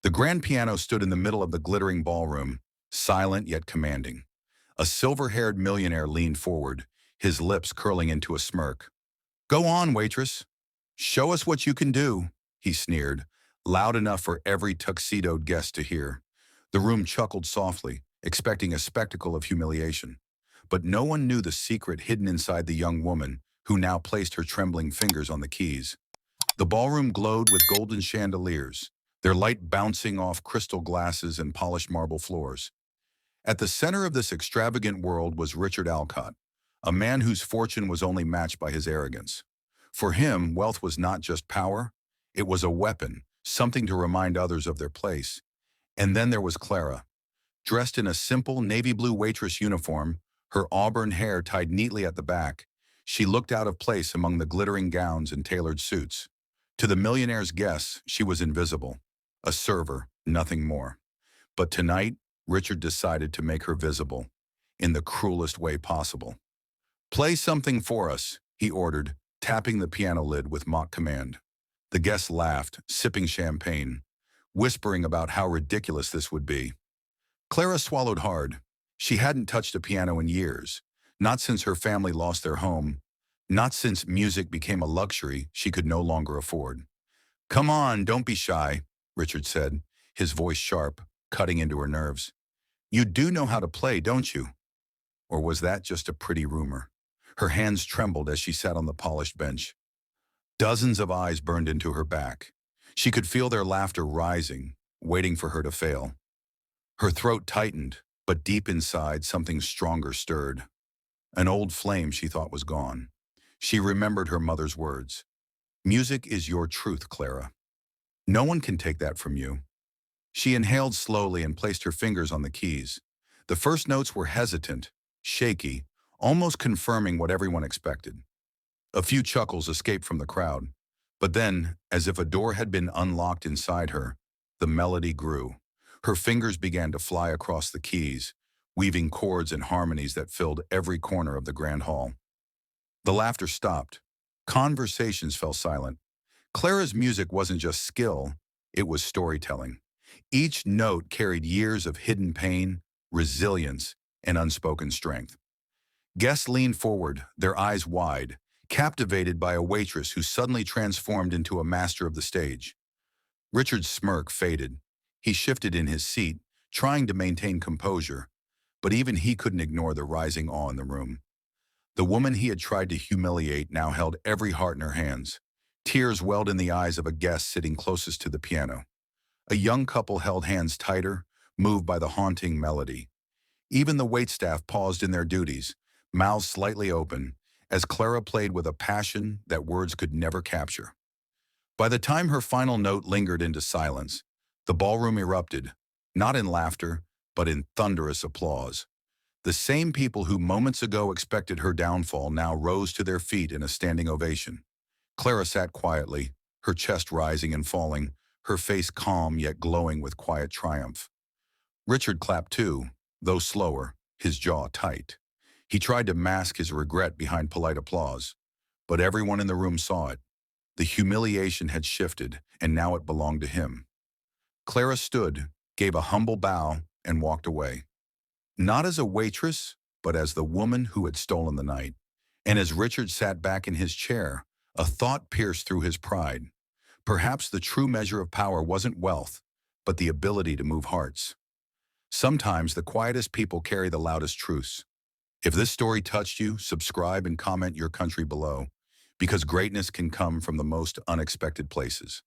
The grand piano stood in the middle of the glittering ballroom, silent yet commanding. A silver-haired millionaire leaned forward, his lips curling into a smirk. "Go on, waitress. Show us what you can do," he sneered, loud enough for every tuxedoed guest to hear. The room chuckled softly, expecting a spectacle of humiliation. But no one knew the secret hidden inside the young woman, who now placed her trembling fingers on the keys. The ballroom glowed with golden chandeliers, their light bouncing off crystal glasses and polished marble floors. At the center of this extravagant world was Richard Alcott, a man whose fortune was only matched by his arrogance. For him, wealth was not just power, it was a weapon, something to remind others of their place. And then there was Clara, dressed in a simple navy blue waitress uniform, her auburn hair tied neatly at the back. She looked out of place among the glittering gowns and tailored suits. To the millionaire's guests, she was invisible, a server, nothing more. But tonight, Richard decided to make her visible, in the cruelest way possible. "Play something for us," he ordered, tapping the piano lid with mock command. The guests laughed, sipping champagne, whispering about how ridiculous this would be. Clara swallowed hard. She hadn't touched a piano in years, not since her family lost their home, not since music became a luxury she could no longer afford. "Come on, don't be shy," Richard said, his voice sharp, cutting into her nerves. "You do know how to play, don't you?" Or was that just a pretty rumor? Her hands trembled as she sat on the polished bench. Dozens of eyes burned into her back. She could feel their laughter rising, waiting for her to fail. Her throat tightened, but deep inside something stronger stirred. An old flame she thought was gone. She remembered her mother's words. "Music is your truth, Clara. No one can take that from you." She inhaled slowly and placed her fingers on the keys. The first notes were hesitant, shaky, almost confirming what everyone expected. A few chuckles escaped from the crowd. But then, as if a door had been unlocked inside her, the melody grew. Her fingers began to fly across the keys, weaving chords and harmonies that filled every corner of the grand hall. The laughter stopped. Conversations fell silent. Clara's music wasn't just skill, it was storytelling. Each note carried years of hidden pain, resilience, and unspoken strength. Guests leaned forward, their eyes wide, captivated by a waitress who suddenly transformed into a master of the stage. Richard's smirk faded. He shifted in his seat, trying to maintain composure, but even he couldn't ignore the rising awe in the room. The woman he had tried to humiliate now held every heart in her hands. Tears welled in the eyes of a guest sitting closest to the piano. A young couple held hands tighter, moved by the haunting melody. Even the waitstaff paused in their duties, mouths slightly open, as Clara played with a passion that words could never capture. By the time her final note lingered into silence, the ballroom erupted, not in laughter, but in thunderous applause. The same people who moments ago expected her downfall now rose to their feet in a standing ovation. Clara sat quietly, her chest rising and falling, her face calm yet glowing with quiet triumph. Richard clapped too, though slower, his jaw tight. He tried to mask his regret behind polite applause, but everyone in the room saw it. The humiliation had shifted, and now it belonged to him. Clara stood, gave a humble bow, and walked away. Not as a waitress, but as the woman who had stolen the night. And as Richard sat back in his chair, a thought pierced through his pride. Perhaps the true measure of power wasn't wealth, but the ability to move hearts. Sometimes the quietest people carry the loudest truths. If this story touched you, subscribe and comment your country below, because greatness can come from the most unexpected places.